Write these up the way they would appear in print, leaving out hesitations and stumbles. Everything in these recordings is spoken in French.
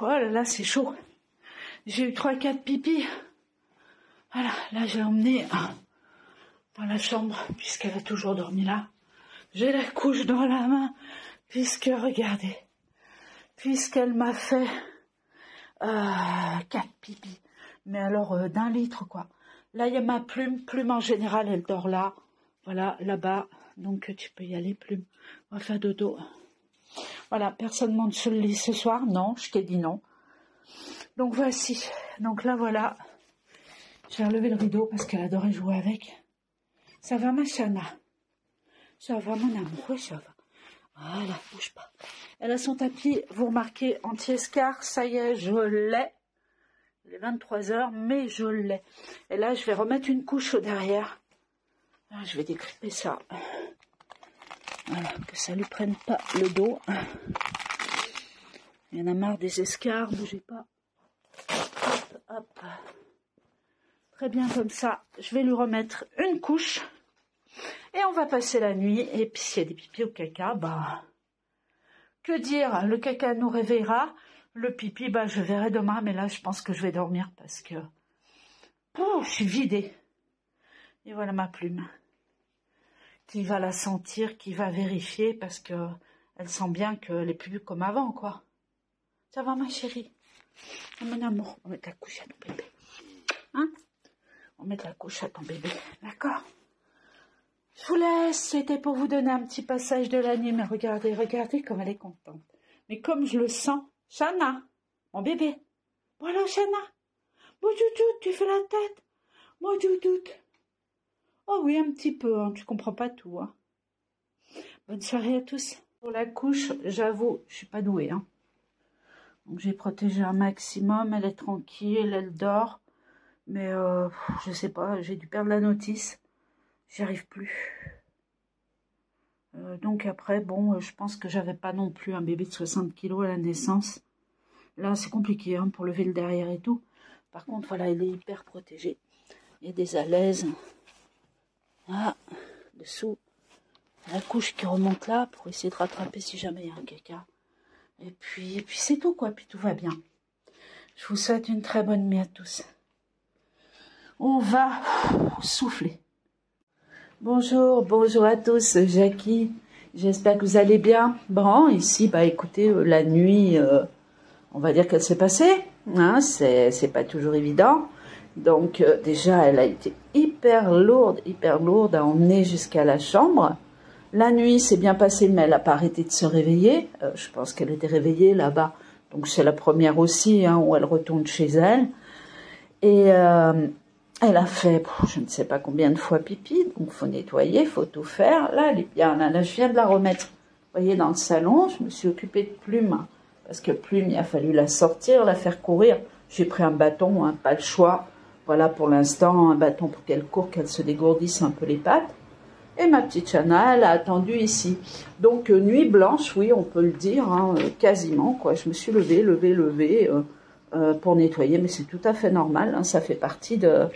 Oh là là, c'est chaud. J'ai eu 3-4 pipis. Voilà, là j'ai emmené dans la chambre, puisqu'elle a toujours dormi là. J'ai la couche dans la main, puisque, regardez, puisqu'elle m'a fait 4 pipis. Mais alors d'1 litre, quoi. Là, il y a ma plume en général, elle dort là. Voilà, là-bas. Donc tu peux y aller, Plume. On va faire dodo. Voilà, personne monte sur le lit ce soir. Non, je t'ai dit non. Donc voici. Donc là, voilà. J'ai relevé le rideau parce qu'elle adorait jouer avec. Ça va, ma Chana? Ça va, mon amour? Oui, ça va. Voilà, bouge pas. Elle a son tapis, vous remarquez, anti-escar. Ça y est, je l'ai. Il est 23 h, mais je l'ai. Et là, je vais remettre une couche derrière. Là, je vais décryper ça. Voilà, que ça lui prenne pas le dos. Il y en a marre des escarres, bougez pas. Hop, hop. Très bien comme ça. Je vais lui remettre une couche. Et on va passer la nuit. Et puis s'il y a des pipis au caca, bah... Que dire? Le caca nous réveillera. Le pipi, bah je verrai demain. Mais là, je pense que je vais dormir parce que... Oh, je suis vidée. Et voilà ma plume. Qui va la sentir, qui va vérifier, parce que elle sent bien qu'elle est plus comme avant, quoi. Ça va, ma chérie? Oh, mon amour, on va mettre la couche à ton bébé. Hein? On va mettre la couche à ton bébé, d'accord? Je vous laisse, c'était pour vous donner un petit passage de la nuit, mais regardez, regardez comme elle est contente. Mais comme je le sens, Chana, mon bébé. Voilà, Chana. Moi, Doudoute, tu fais la tête. Moi, Doudoute. Oh oui, un petit peu, hein, tu comprends pas tout. Hein. Bonne soirée à tous. Pour la couche, j'avoue, je suis pas douée. Hein. Donc j'ai protégé un maximum, elle est tranquille, elle dort. Mais je sais pas, j'ai dû perdre la notice. J'y arrive plus. Donc après, bon, je pense que j'avais pas non plus un bébé de 60 kg à la naissance. Là, c'est compliqué hein, pour lever le derrière et tout. Par contre, voilà, elle est hyper protégée. Il y a des alaises. Ah, dessous, la couche qui remonte là pour essayer de rattraper si jamais il y a un caca. Et puis c'est tout quoi, puis tout va bien. Je vous souhaite une très bonne nuit à tous. On va souffler. Bonjour, bonjour à tous, Jackie. J'espère que vous allez bien. Bon, ici, bah écoutez, la nuit, on va dire qu'elle s'est passée. Hein, c'est pas toujours évident. Donc déjà, elle a été hyper lourde à emmener jusqu'à la chambre. La nuit s'est bien passée, mais elle n'a pas arrêté de se réveiller. Je pense qu'elle était réveillée là-bas. Donc c'est la première aussi, hein, où elle retourne chez elle. Et elle a fait, je ne sais pas combien de fois pipi. Donc faut nettoyer, faut tout faire. Là, elle est bien. Là, je viens de la remettre, vous voyez, dans le salon. Je me suis occupée de Plume. Parce que Plume, il a fallu la sortir, la faire courir. J'ai pris un bâton, hein, pas le choix. Voilà pour l'instant un bâton pour qu'elle court, qu'elle se dégourdisse un peu les pattes. Et ma petite Chana, elle a attendu ici. Donc nuit blanche, oui, on peut le dire, hein, quasiment. Quoi. Je me suis levée pour nettoyer, mais c'est tout à fait normal. Hein, ça fait partie de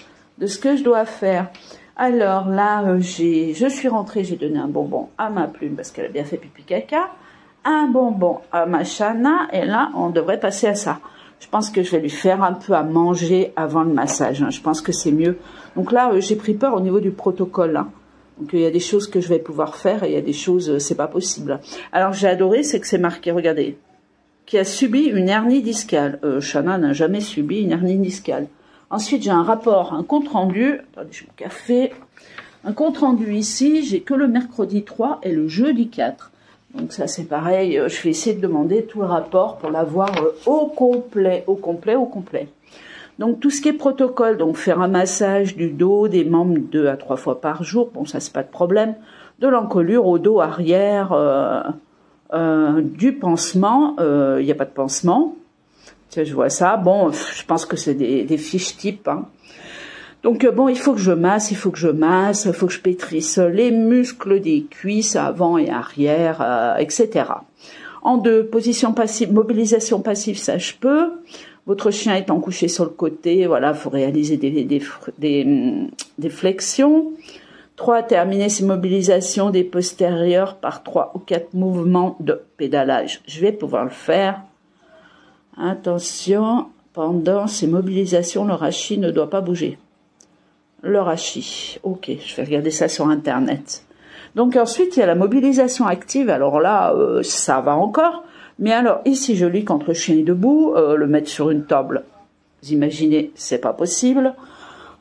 ce que je dois faire. Alors là, je suis rentrée, j'ai donné un bonbon à ma Plume parce qu'elle a bien fait pipi caca. Un bonbon à ma Chana, et là, on devrait passer à ça. Je pense que je vais lui faire un peu à manger avant le massage. Hein. Je pense que c'est mieux. Donc là, j'ai pris peur au niveau du protocole. Hein. Donc il y a des choses que je vais pouvoir faire et il y a des choses, c'est pas possible. Alors j'ai adoré, c'est que c'est marqué, regardez, qui a subi une hernie discale. Chana n'a jamais subi une hernie discale. Ensuite, j'ai un rapport, un compte rendu. Attendez, j'ai mon café. Un compte rendu ici, j'ai que le mercredi 3 et le jeudi 4. Donc ça c'est pareil, je vais essayer de demander tout le rapport pour l'avoir au complet. Donc tout ce qui est protocole, donc faire un massage du dos, des membres 2 à 3 fois par jour, bon ça c'est pas de problème, de l'encolure au dos arrière, du pansement, il n'y a pas de pansement, tiens, je vois ça, bon je pense que c'est des fiches type, hein. Donc bon, il faut que je masse, il faut que je pétrisse les muscles des cuisses avant et arrière, etc. En 2, position passive, mobilisation passive, ça je peux. Votre chien étant couché sur le côté, voilà, faut réaliser des flexions. 3, terminer ces mobilisations des postérieurs par 3 ou 4 mouvements de pédalage. Je vais pouvoir le faire. Attention, pendant ces mobilisations, le rachis ne doit pas bouger. Le rachis, ok, je vais regarder ça sur internet. Donc ensuite, il y a la mobilisation active, alors là, ça va encore. Mais alors, ici, je lis quand le chien est debout, le mettre sur une table, vous imaginez, c'est pas possible.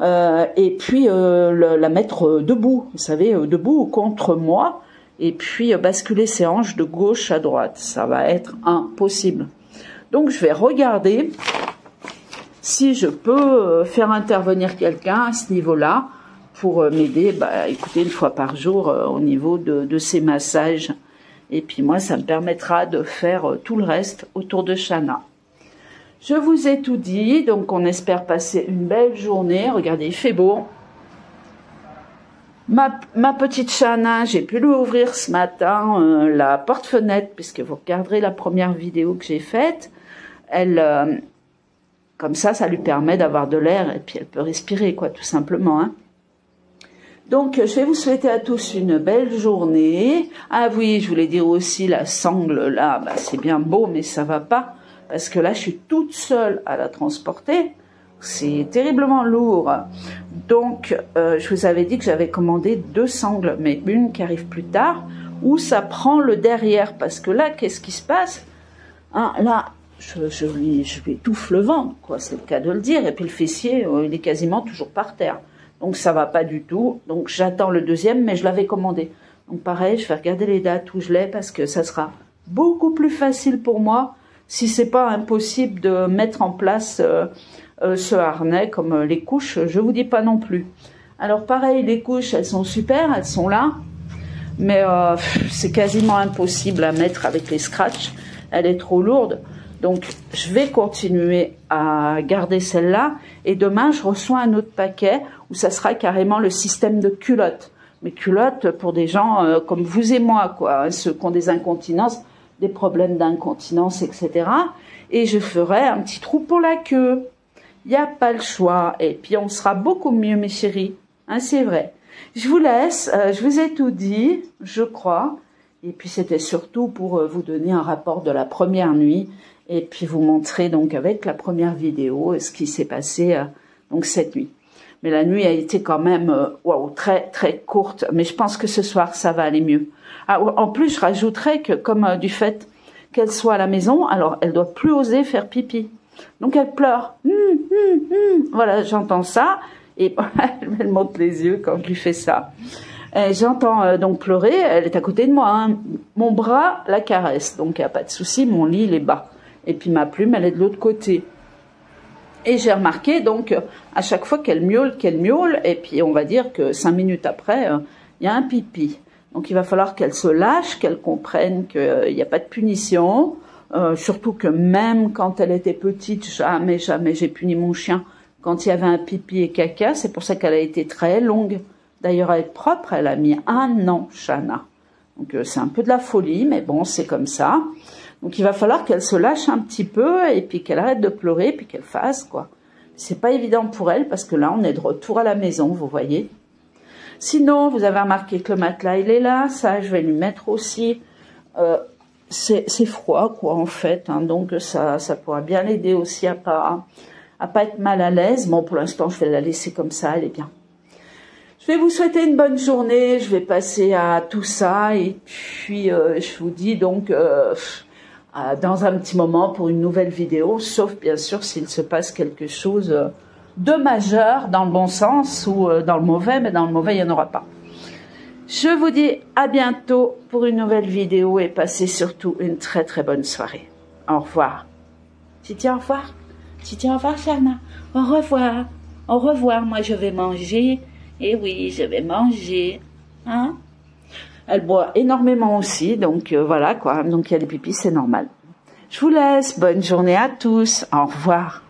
Et puis, la mettre debout, vous savez, debout contre moi, et puis basculer ses hanches de gauche à droite, ça va être impossible. Donc, je vais regarder si je peux faire intervenir quelqu'un à ce niveau-là pour m'aider, écoutez, une fois par jour au niveau de ces massages. Et puis moi, ça me permettra de faire tout le reste autour de Shana. Je vous ai tout dit, donc on espère passer une belle journée. Regardez, il fait beau. Ma petite Shana, j'ai pu lui ouvrir ce matin la porte-fenêtre, puisque vous regarderez la première vidéo que j'ai faite. Elle... Comme ça lui permet d'avoir de l'air et puis elle peut respirer, quoi, tout simplement. Hein. Donc, je vais vous souhaiter à tous une belle journée. Ah oui, je voulais dire aussi, la sangle, là, c'est bien beau, mais ça va pas. Parce que là, je suis toute seule à la transporter. C'est terriblement lourd. Donc, je vous avais dit que j'avais commandé 2 sangles, mais une qui arrive plus tard, où ça prend le derrière. Parce que là, qu'est-ce qui se passe? Hein, là... Je lui étouffe le ventre, quoi, c'est le cas de le dire. Et puis le fessier, il est quasiment toujours par terre. Donc ça va pas du tout. Donc j'attends le deuxième, mais je l'avais commandé. Donc pareil, je vais regarder les dates où je l'ai parce que ça sera beaucoup plus facile pour moi si c'est pas impossible de mettre en place ce harnais comme les couches. Je vous dis pas non plus. Alors pareil, les couches, elles sont super, elles sont là. Mais c'est quasiment impossible à mettre avec les scratchs. Elle est trop lourde. Donc, je vais continuer à garder celle-là. Et demain, je reçois un autre paquet où ça sera carrément le système de culottes. Mais culottes pour des gens comme vous et moi, quoi. Hein, ceux qui ont des incontinences, des problèmes d'incontinence, etc. Et je ferai un petit trou pour la queue. Il n'y a pas le choix. Et puis, on sera beaucoup mieux, mes chéris. Hein, c'est vrai. Je vous laisse. Je vous ai tout dit, je crois. Et puis, c'était surtout pour vous donner un rapport de la première nuit. Et puis vous montrer donc avec la première vidéo ce qui s'est passé donc cette nuit. Mais la nuit a été quand même très très courte. Mais je pense que ce soir ça va aller mieux. Ah, en plus je rajouterais que comme du fait qu'elle soit à la maison, alors elle doit plus oser faire pipi. Donc elle pleure. Voilà, j'entends ça et elle me monte les yeux quand je lui fais ça. J'entends donc pleurer. Elle est à côté de moi. Hein. Mon bras la caresse, donc il n'y a pas de souci. Mon lit il est bas. Et puis ma plume, elle est de l'autre côté. Et j'ai remarqué, donc, à chaque fois qu'elle miaule, et puis on va dire que 5 minutes après, il y a un pipi. Donc il va falloir qu'elle se lâche, qu'elle comprenne qu'il n'y a pas de punition. Surtout que même quand elle était petite, jamais j'ai puni mon chien quand il y avait un pipi et caca. C'est pour ça qu'elle a été très longue. D'ailleurs, à être propre, elle a mis 1 an, Shana. Donc c'est un peu de la folie, mais bon, c'est comme ça. Donc il va falloir qu'elle se lâche un petit peu et puis qu'elle arrête de pleurer puis qu'elle fasse, quoi. C'est pas évident pour elle parce que là, on est de retour à la maison, vous voyez. Sinon, vous avez remarqué que le matelas, il est là. Ça, je vais lui mettre aussi. C'est froid, quoi, en fait. Hein, donc ça pourra bien l'aider aussi à pas être mal à l'aise. Bon, pour l'instant, je vais la laisser comme ça, elle est bien. Je vais vous souhaiter une bonne journée. Je vais passer à tout ça et puis je vous dis donc... dans un petit moment pour une nouvelle vidéo, sauf bien sûr s'il se passe quelque chose de majeur dans le bon sens ou dans le mauvais, mais dans le mauvais il n'y en aura pas. Je vous dis à bientôt pour une nouvelle vidéo et passez surtout une très très bonne soirée. Au revoir. Titi, au revoir. Titi, au revoir, Shana. Au revoir. Au revoir, moi je vais manger. Et oui, je vais manger. Hein? Elle boit énormément aussi, donc voilà quoi. Donc il y a des pipis, c'est normal. Je vous laisse. Bonne journée à tous. Au revoir.